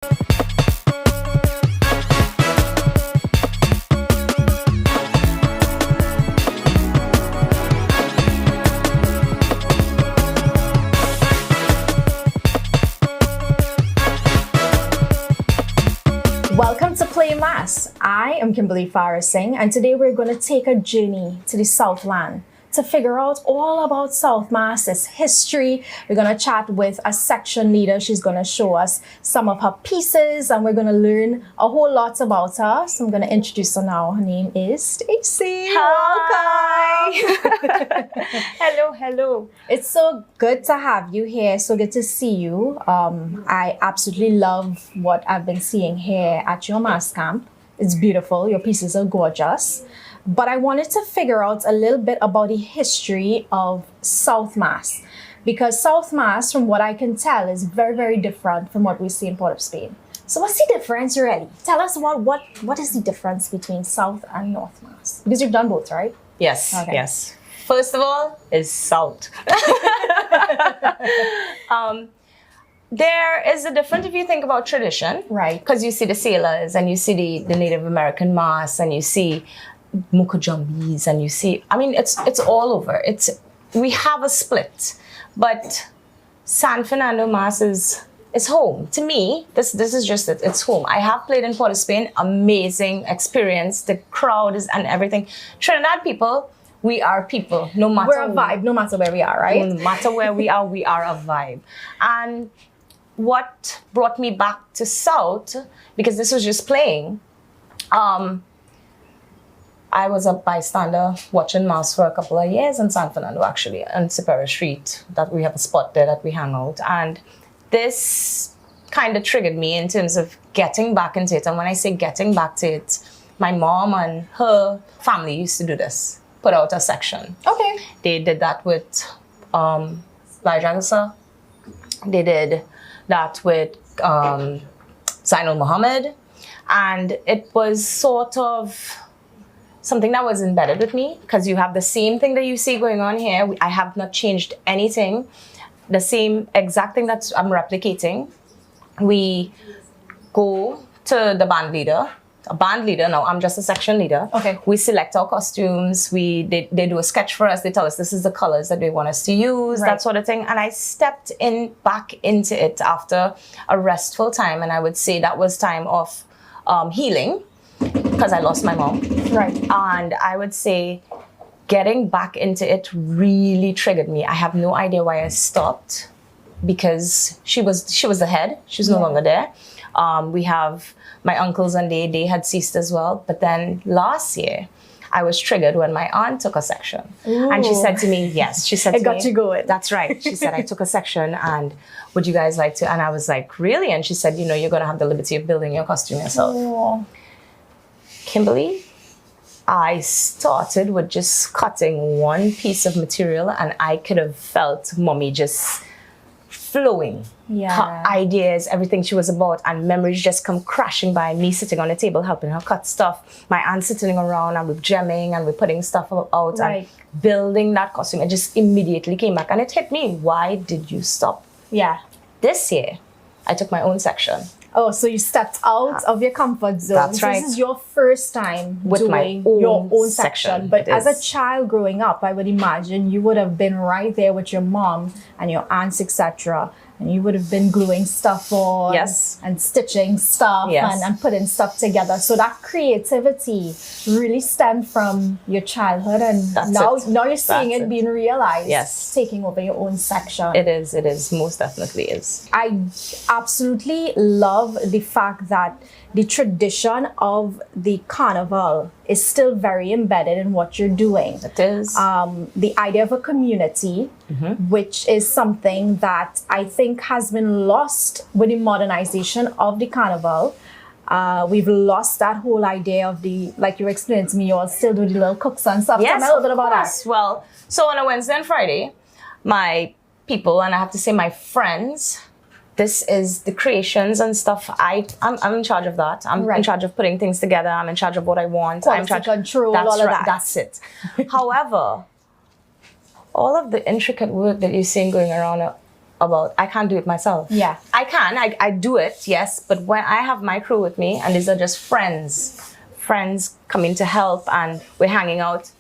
Welcome to Play Mass. I am Kimberly Singh, and today we're going to take a journey to the Southland to figure out all about South Mass, its history. We're going to chat with a section leader. She's going to show us some of her pieces, and we're going to learn a whole lot about her. So I'm going to introduce her now. Her name is Stacey. Hi. Hello, hello. It's so good to have you here. So good to see you. I absolutely love what I've been seeing here at your Mass camp. It's beautiful. Your pieces are gorgeous. But I wanted to figure out a little bit about the history of South Mass, because South Mass, from what I can tell, is very, very different from what we see in Port of Spain. So what's the difference, really? Tell us what is the difference between South and North Mass? Because you've done both, right? Yes, Okay. yes. First of all is South. There is a difference if you think about tradition. Right. Because you see the sailors and you see the Native American Mass and you see Mukajumbis and you see, I mean, it's all over. We have a split, but San Fernando Mass is home. To me, this is just it. It's home. I have played in Port of Spain, amazing experience. The crowd is and everything. Trinidad people, we are people. No matter We're a vibe, no matter where we are, right? No matter where we are a vibe. And what brought me back to South, because this was just playing, I was a bystander watching Mass for a couple of years in San Fernando, actually, on Superior Street, that we have a spot there that we hang out. And this kind of triggered me in terms of getting back into it. And when I say getting back to it, my mom and her family used to do this, put out a section. Okay. They did that with Lajagusa. They did that with Zainul Muhammad. And it was sort of something that was embedded with me, because you have the same thing that you see going on here. I have not changed anything. The same exact thing that I'm replicating. We go to the band leader. A band leader, now I'm just a section leader. Okay. We select our costumes. They do a sketch for us. They tell us this is the colors that they want us to use, Right. that sort of thing. And I stepped back into it after a restful time. And I would say that was time of healing, because I lost my mom. Right. And I would say getting back into it really triggered me. I have no idea why I stopped, because she was the head. She's no longer there. We have my uncles, and they had ceased as well. But then last year, I was triggered when my aunt took a section. Ooh. And she said to me, yes, she said to It got me, you going. That's right. She said, I took a section, and would you guys like to? And I was like, really? And she said, you're going to have the liberty of building your costume yourself. Oh. Kimberly, I started with just cutting one piece of material, and I could have felt mommy just flowing. Yeah. Her ideas, everything she was about, and memories just come crashing by, me sitting on the table helping her cut stuff, my aunt sitting around, and we're gemming and we're putting stuff out Right. and building that costume. It just immediately came back, and it hit me. Why did you stop? Yeah. This year, I took my own section. Oh, so you stepped out of your comfort zone. That's So right. This is your first time With doing my own your own section. section. But It as a is. child growing up, I would imagine you would have been right there with your mom and your aunts, etc. And you would have been gluing stuff on, Yes. and stitching stuff, Yes. and putting stuff together. So that creativity really stemmed from your childhood, and That's now it. you're seeing That's it it. being realized. Yes. Taking over your own section. It is, most definitely is. I absolutely love the fact that the tradition of the carnival is still very embedded in what you're doing. It is. The idea of a community, which is something that I think has been lost with the modernization of the carnival. We've lost that whole idea of like you explained to me, you all still do the little cooks and stuff. Tell me a little bit about that. course. Well, so on a Wednesday and Friday, my people, and I have to say my friends, this is the creations and stuff. I'm in charge of that. I'm in charge of putting things together. I'm in charge of what I want. I'm in charge control, that's all of right, that. That's it. However, all of the intricate work that you're seeing going around, about, I can't do it myself. Yeah. I do it, yes, but when I have my crew with me and these are just friends coming to help and we're hanging out.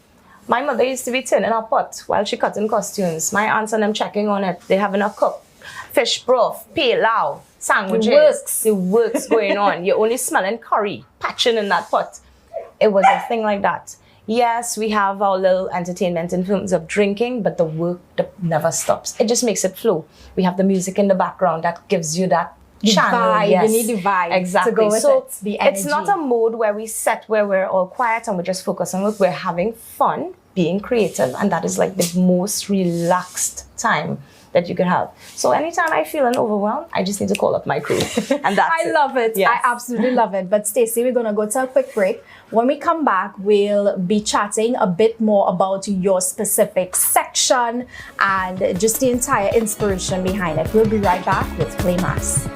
My mother used to be turning her pot while she cutting costumes. My aunts and them checking on it. They having a cook, fish broth, pilau, sandwiches. The works going on. You're only smelling curry, patching in that pot. It was a thing like that. Yes, we have our little entertainment in terms of drinking, but the work never stops. It just makes it flow. We have the music in the background that gives you that channel. Vibe. Yes. You need the vibe exactly. to go with so it. The energy. It's not a mode where we sit where we're all quiet and we just focus on work. We're having fun, being creative, and that is like the most relaxed time that you could have. So anytime I feel an overwhelm, I just need to call up my crew. And that's I love it. Yes. I absolutely love it. But Stacey, we're going to go to a quick break. When we come back, we'll be chatting a bit more about your specific section and just the entire inspiration behind it. We'll be right back with Play Mass.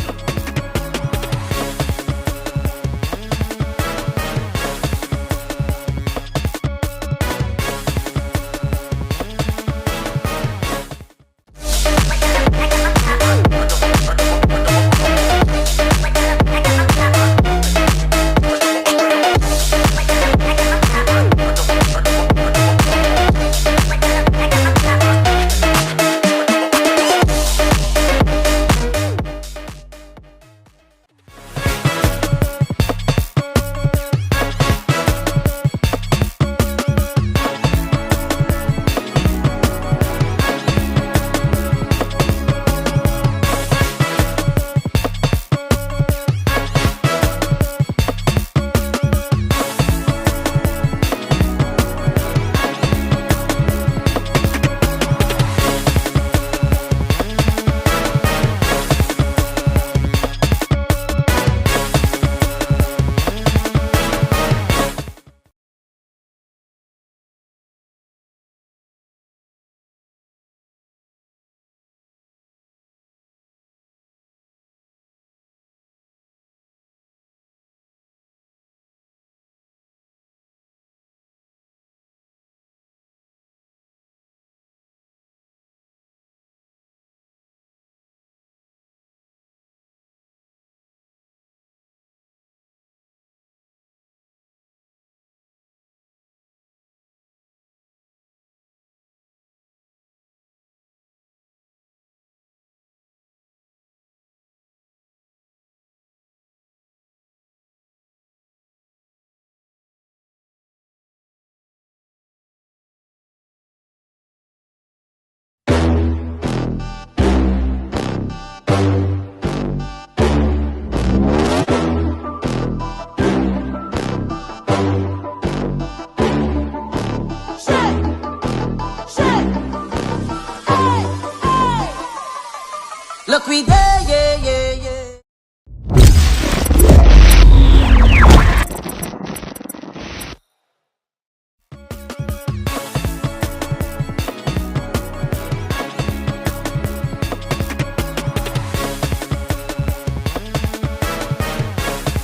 Look, we there, yeah, yeah, yeah.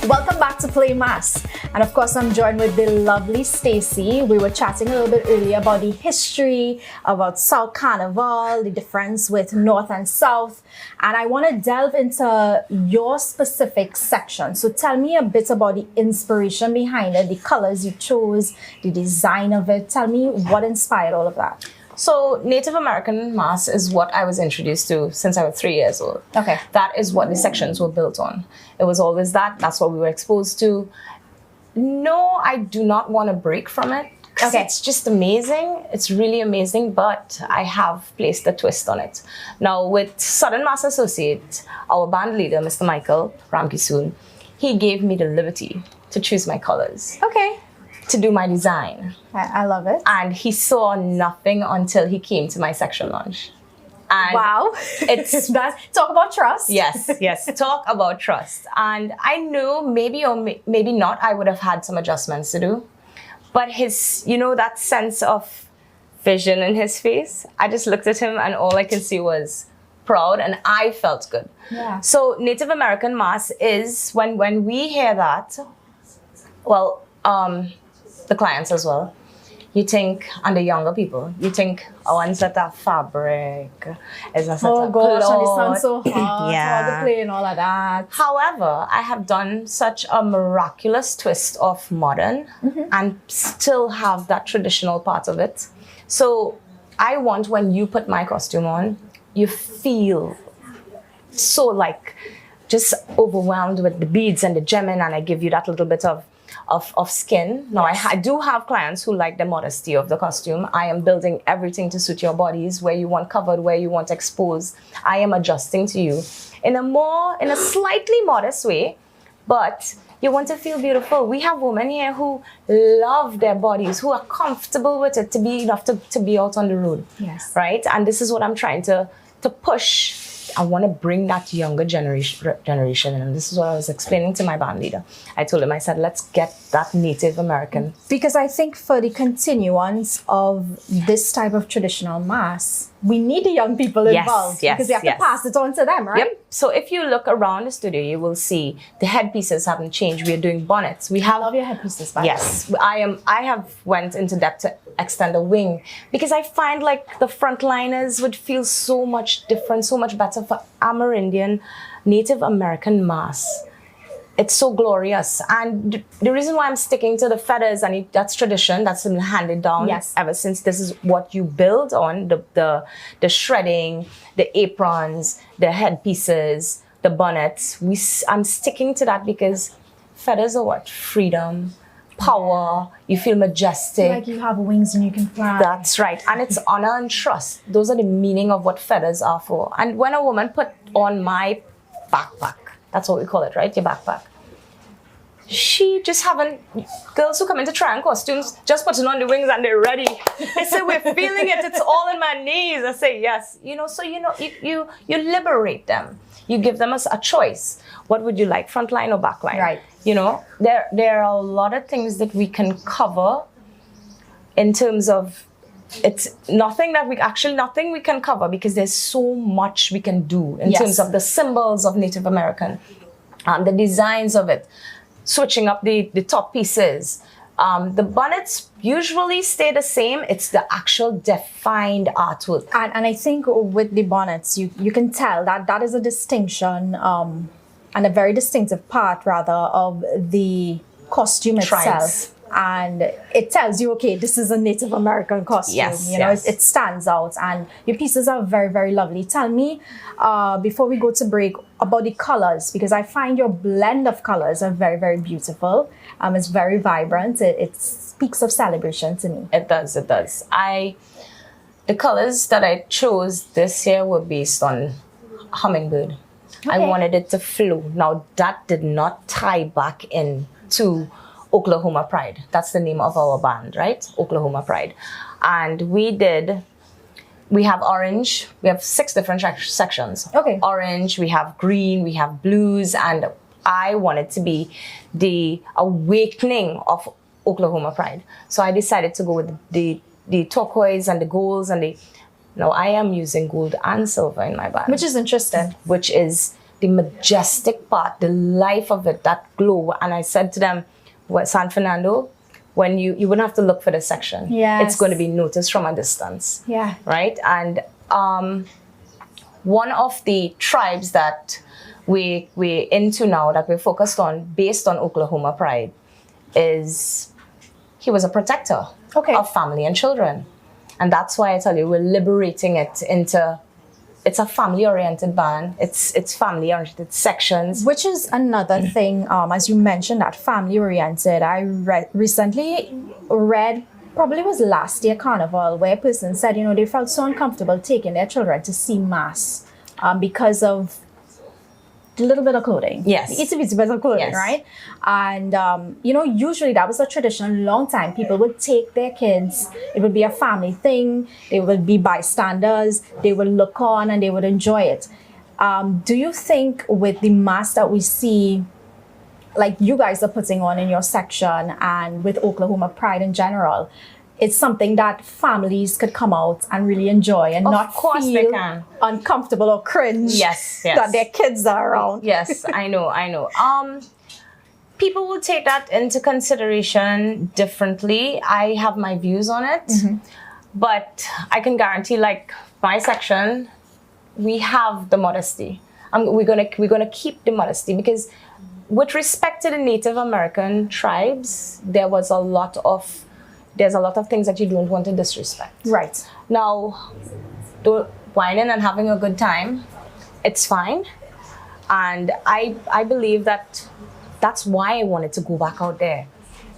Welcome back to Play Mass. And of course, I'm joined with the lovely Stacey. We were chatting a little bit earlier about the history, about South Carnival, the difference with North and South. And I want to delve into your specific section. So tell me a bit about the inspiration behind it, the colors you chose, the design of it. Tell me what inspired all of that. So Native American mass is what I was introduced to since I was 3 years old. Okay. That is what the sections were built on. It was always that. That's what we were exposed to. No, I do not want to break from it. Okay. It's just amazing. It's really amazing, but I have placed a twist on it. Now with Southern Mass Associate, our band leader, Mr. Michael Ramkisoon, he gave me the liberty to choose my colors. Okay. To do my design. I love it. And he saw nothing until he came to my section launch. And wow. It's talk about trust. Yes. Talk about trust. And I knew maybe or maybe not, I would have had some adjustments to do. But his, that sense of vision in his face, I just looked at him and all I could see was proud and I felt good. Yeah. So Native American mass is, when we hear that, well, the clients as well, you think, and the younger people, you think, oh, and set of fabric, is a set Oh of gosh, and it cloth. sounds so hard, Yeah. hard to play and all of that. However, I have done such a miraculous twist of modern and still have that traditional part of it. So I want when you put my costume on, you feel so like just overwhelmed with the beads and the gemming, and I give you that little bit of skin. Now, I do have clients who like the modesty of the costume. I am building everything to suit your bodies, where you want covered, where you want exposed. I am adjusting to you in a slightly modest way, but you want to feel beautiful. We have women here who love their bodies, who are comfortable with it to be enough to be out on the road. Yes. Right? And this is what I'm trying to push. I want to bring that younger generation in. And this is what I was explaining to my band leader. I told him, I said, let's get that Native American. Because I think for the continuance of this type of traditional mass, we need the young people involved. Yes, because we have to pass it on to them, right? Yep. So if you look around the studio, you will see the headpieces haven't changed. We are doing bonnets. I love your headpieces, by the way. Yes, I have went into depth to extend a wing because I find like the frontliners would feel so much different, so much better for Amerindian, Native American mass. It's so glorious. And the reason why I'm sticking to the feathers, and that's tradition, that's been handed down ever since. This is what you build on, the shredding, the aprons, the headpieces, the bonnets. I'm sticking to that because feathers are what? Freedom, power, you feel majestic. Like you have wings and you can fly. That's right. And it's honor and trust. Those are the meaning of what feathers are for. And when a woman put on my backpack, that's what we call it, right? Your backpack. She just haven't, girls who come into trying costumes, just putting on the wings and they're ready. They say, we're feeling it, it's all in my knees. I say, yes. So you liberate them. You give them a choice. What would you like, frontline or backline? Right. There are a lot of things that we can cover in terms of, it's nothing we can cover because there's so much we can do in terms of the symbols of Native American, the designs of it, switching up the top pieces. The bonnets usually stay the same. It's the actual defined artwork. And I think with the bonnets, you can tell that is a distinction and a very distinctive part, rather, of the costume itself. And it tells you, okay, this is a Native American costume. Yes, it stands out, and your pieces are very, very lovely. Tell me, before we go to break, about the colors, because I find your blend of colors are very, very beautiful. It's very vibrant. It speaks of celebration to me. It does. The colors that I chose this year were based on hummingbird. Okay. I wanted it to flow. Now, that did not tie back into Oklahoma Pride. That's the name of our band, right? Oklahoma Pride. And we have orange. We have 6 different sections. Okay. Orange, we have green, we have blues, and I wanted to be the awakening of Oklahoma Pride. So I decided to go with the turquoise and the golds and now I am using gold and silver in my band. Which is interesting. Which is the majestic part, the life of it, that glow. And I said to them, San Fernando, when you wouldn't have to look for the section. Yes. It's going to be noticed from a distance. Yeah. Right? And one of the tribes that we're into now, that we're focused on, based on Oklahoma Pride, is he was a protector of family and children. And that's why I tell you, we're liberating it into, it's a family-oriented band. It's family-oriented sections. Which is another thing, as you mentioned, that family-oriented. I recently read, probably was last year Carnival, where a person said, they felt so uncomfortable taking their children to see mass because of a little bit of clothing. Yes. It's a bit of clothing, yes. Right? And, usually that was a tradition a long time. People would take their kids. It would be a family thing. They would be bystanders. They would look on and they would enjoy it. Do you think with the mass that we see, like you guys are putting on in your section and with Oklahoma Pride in general, it's something that families could come out and really enjoy and not feel uncomfortable or cringe yes. that their kids are around? Yes, I know. people will take that into consideration differently. I have my views on it, but I can guarantee, like my section, we have the modesty. We're gonna keep the modesty, because with respect to the Native American tribes, there's a lot of things that you don't want to disrespect. Right. Now, whining and having a good time, it's fine. And I believe that's why I wanted to go back out there.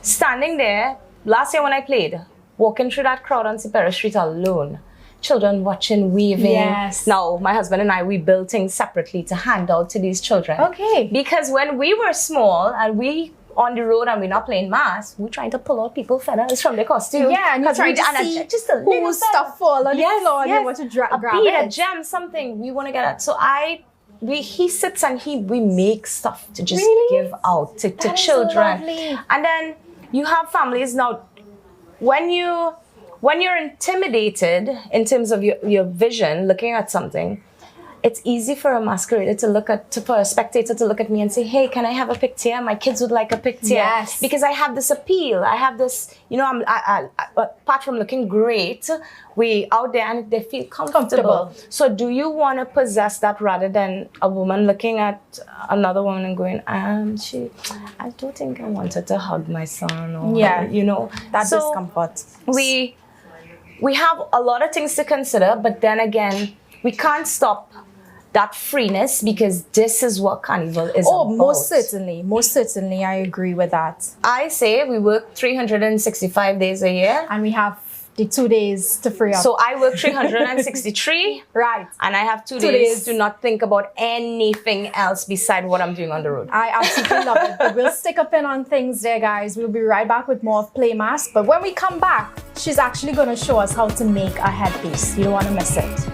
Standing there, last year when I played, walking through that crowd on Superior Street alone, children watching, waving. Yes. Now, my husband and I, we built things separately to hand out to these children. Okay. Because when we were small and we on the road and we're not playing mass, we're trying to pull out people's feathers from their costume. Yeah, and you're trying to see just a little whose stuff fall on the floor and you want to grab bead, it. a gem, something we want to get at. So he sits and we make stuff to just give out to children. So lovely. And then you have families now. When you're intimidated in terms of your vision, looking at something, it's easy for a masquerader for a spectator to look at me and say, hey, can I have a picture? My kids would like a picture. Yes. Because I have this appeal. I have this, I apart from looking great, we out there and they feel comfortable. So do you want to possess that rather than a woman looking at another woman and going, I don't think I wanted to hug my son, or, that so discomfort. We have a lot of things to consider, but then again, we can't stop that freeness, because this is what Carnival is about. Most certainly, I agree with that. I say we work 365 days a year. And we have the 2 days to free up. So I work 363. Right. And I have 2 days to not think about anything else beside what I'm doing on the road. I absolutely love it. But we'll stick a pin on things there, guys. We'll be right back with more of Play Mass. But when we come back, she's actually going to show us how to make a headpiece. You don't want to miss it.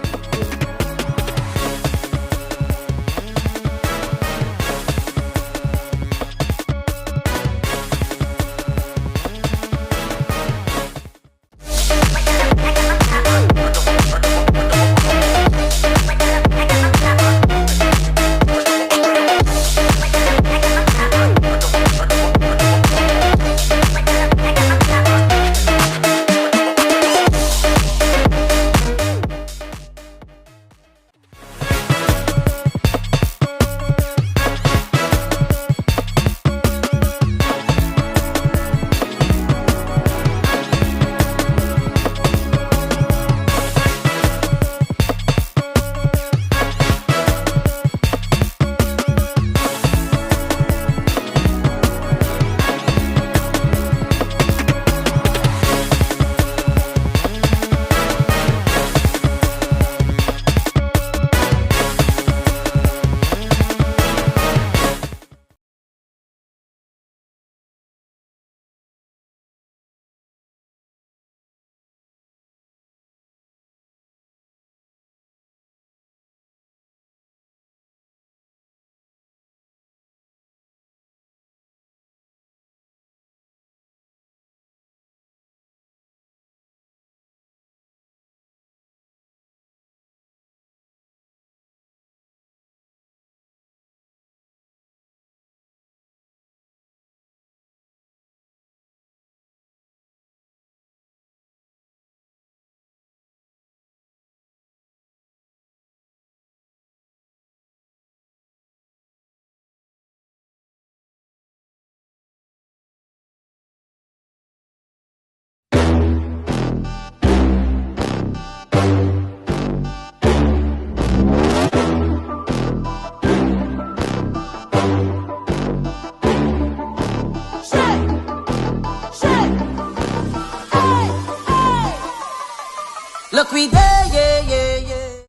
Look, we there, yeah, yeah, yeah.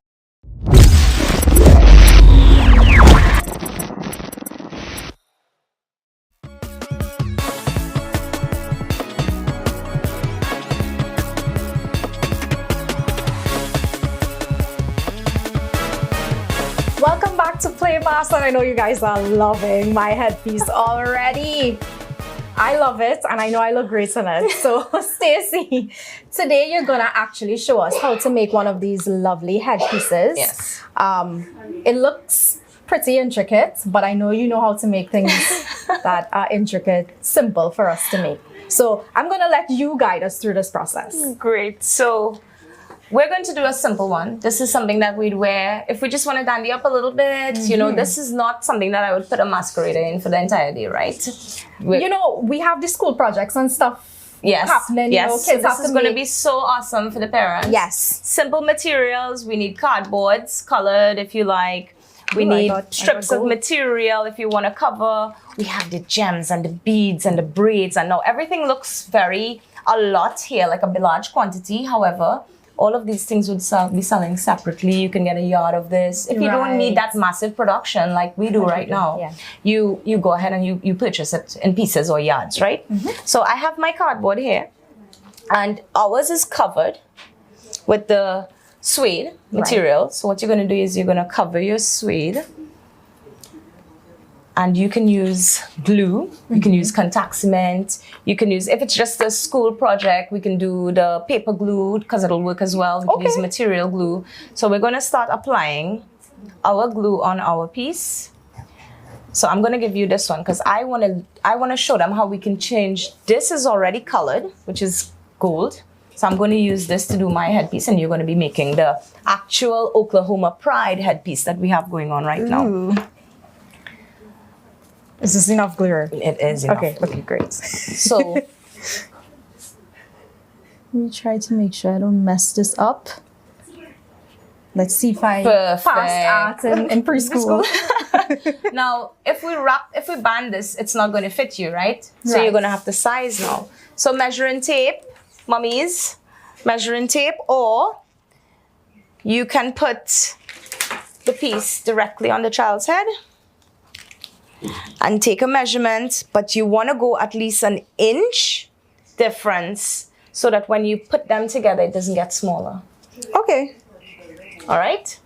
Welcome back to Play Mass, and I know you guys are loving my headpiece already. I love it, and I know I look great in it. So, Stacey, today you're gonna actually show us how to make one of these lovely headpieces. Yes. It looks pretty intricate, but I know you know how to make things that are intricate, simple for us to make. So I'm going to let you guide us through this process. Great. So we're going to do a simple one. This is something that we'd wear if we just want to dandy up a little bit. You know, this is not something that I would put a masquerader in for the entire day, right? You know, we have the school projects and stuff happening. Yes. You know, kids so this have is to going to make- be so awesome for the parents. Yes. Simple materials. We need cardboards, colored if you like. We Ooh, I need got strips of gold. material if you want to cover. We have the gems and the beads and the braids. And now everything looks a lot here, like a large quantity. However, all of these things would be selling separately. You can get a yard of this. If you don't need that massive production like we do right now, you go ahead and you purchase it in pieces or yards, right? So I have my cardboard here. And ours is covered with the suede material. So what you're going to do is you're going to cover your suede. And you can use glue, you can use contact cement, you can use, if it's just a school project, we can do the paper glue because it'll work as well. We can use material glue. So we're going to start applying our glue on our piece. So I'm going to give you this one because I want to show them how we can change. This is already colored, which is gold. So I'm going to use this to do my headpiece, and you're going to be making the actual Oklahoma Pride headpiece that we have going on right now. Is this enough glitter? It is enough. Okay, great. So Let me try to make sure I don't mess this up. Let's see if I Perfect. passed art in preschool. now, if we band this, it's not going to fit you, right? So Right. you're going to have to size now. So measuring tape, mummies, measuring tape, or you can put the piece directly on the child's head and take a measurement, but you want to go at least an inch difference so that when you put them together, it doesn't get smaller. Okay. All right.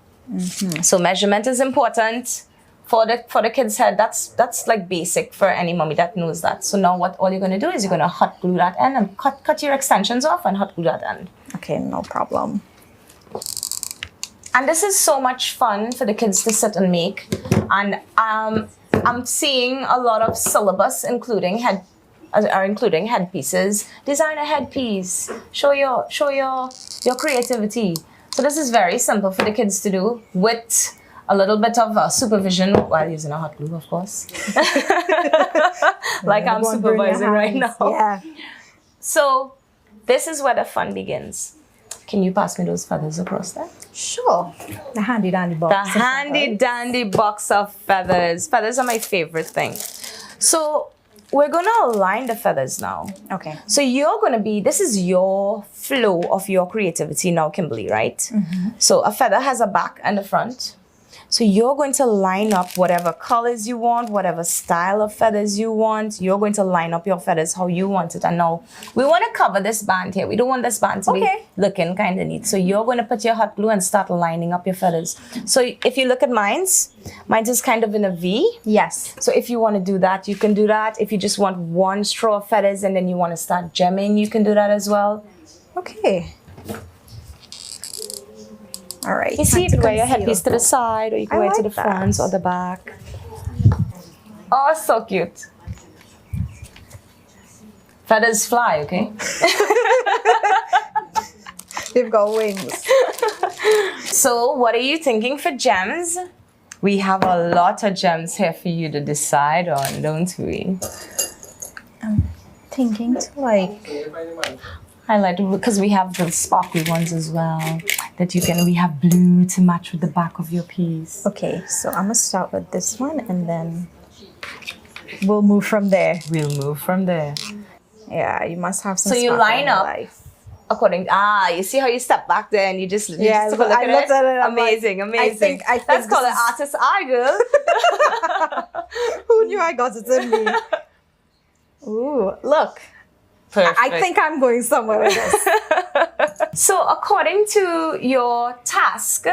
So measurement is important for the kid's head. That's like basic for any mommy that knows that. So now all you're going to do is you're going to hot glue that end and cut your extensions off and hot glue that end. Okay, no problem. And this is so much fun for the kids to sit and make. And I'm seeing a lot of syllabus including headpieces. Design a headpiece. Show your creativity. So this is very simple for the kids to do with a little bit of supervision while using a hot glue, of course. Like I'm supervising right now. Yeah. So this is where the fun begins. Can you pass me those feathers across there? Sure. The handy dandy box. The handy dandy box of feathers. Feathers are my favorite thing. So we're going to align the feathers now. Okay. So this is your flow of your creativity now, Kimberly, right? So a feather has a back and a front. So you're going to line up whatever colors you want, whatever style of feathers you want. You're going to line up your feathers how you want it. And now we want to cover this band here. We don't want this band to be looking kind of neat. So you're going to put your hot glue and start lining up your feathers. So if you look at mine's is kind of in a V. Yes. So if you want to do that, you can do that. If you just want one straw of feathers and then you want to start gemming, you can do that as well. Okay. All right. You see, you can wear your headpiece to the side, or you can wear it to the front or the back. Oh, so cute. Feathers fly, okay? They've got wings. So what are you thinking for gems? We have a lot of gems here for you to decide on, don't we? I'm thinking to highlight, because we have the sparkly ones as well that we have blue to match with the back of your piece. Okay, so I'm gonna start with this one and then we'll move from there. We'll move from there. Yeah, you must have some. So you sparkle in line your up life. according. You see how you step back there and you just took a look I looked at it. I'm amazing, like, amazing. I think That's called this an artist's eye, girl. Who knew I got it in me? Ooh, look. Perfect. I think I'm going somewhere with this. So according to your task,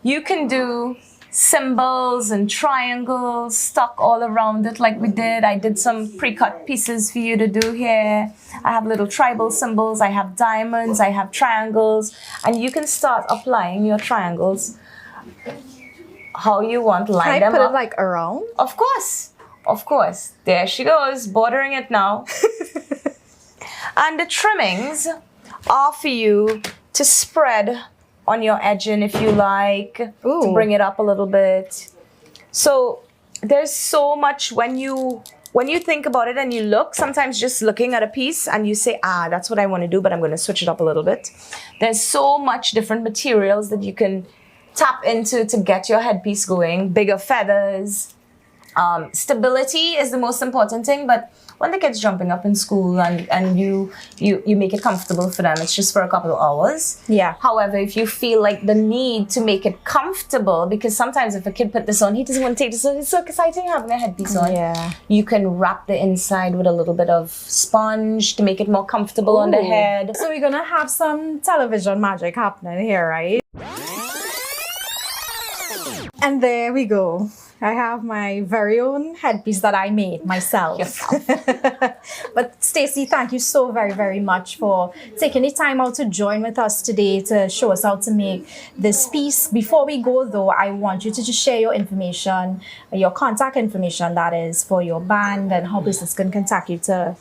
you can do symbols and triangles stuck all around it like we did. I did some pre-cut pieces for you to do here. I have little tribal symbols, I have diamonds, I have triangles, and you can start applying your triangles how you want, line Can I them put up. it like around? Of course. Of course. There she goes, bordering it now. And the trimmings are for you to spread on your edging if you like, Ooh. to bring it up a little bit. So there's so much when you think about it and you look, sometimes just looking at a piece and you say, that's what I want to do, but I'm going to switch it up a little bit. There's so much different materials that you can tap into to get your headpiece going. Bigger feathers. Stability is the most important thing, but when the kids jumping up in school and you make it comfortable for them, it's just for a couple of hours. Yeah. However, if you feel like the need to make it comfortable, because sometimes if a kid put this on, he doesn't want to take this on. It's so exciting having a headpiece on. Yeah. You can wrap the inside with a little bit of sponge to make it more comfortable on the Ooh. head. So we're gonna have some television magic happening here, right? And there we go. I have my very own headpiece that I made myself. But Stacey, thank you so very, very much for taking the time out to join with us today to show us how to make this piece. Before we go though, I want you to just share your information, your contact information that is for your band and how business can contact you to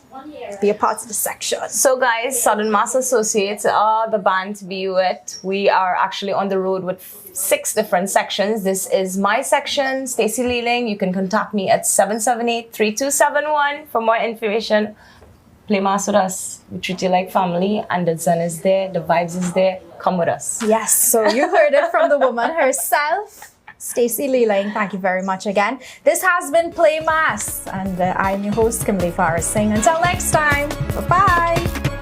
be a part of the section. So guys, Southern Mass Associates are the band to be with. We are actually on the road with 6 different sections. This is my section, Stacey Lealing. You can contact me at 778-3271 for more information. Play mass with us. We treat you like family, and the zen is there, the vibes is there. Come with us. Yes, so you heard it from the woman herself, Stacey Lealing. Thank you very much again. This has been Play Mass, and I'm your host, Kimberly Singh. Until next time, bye-bye.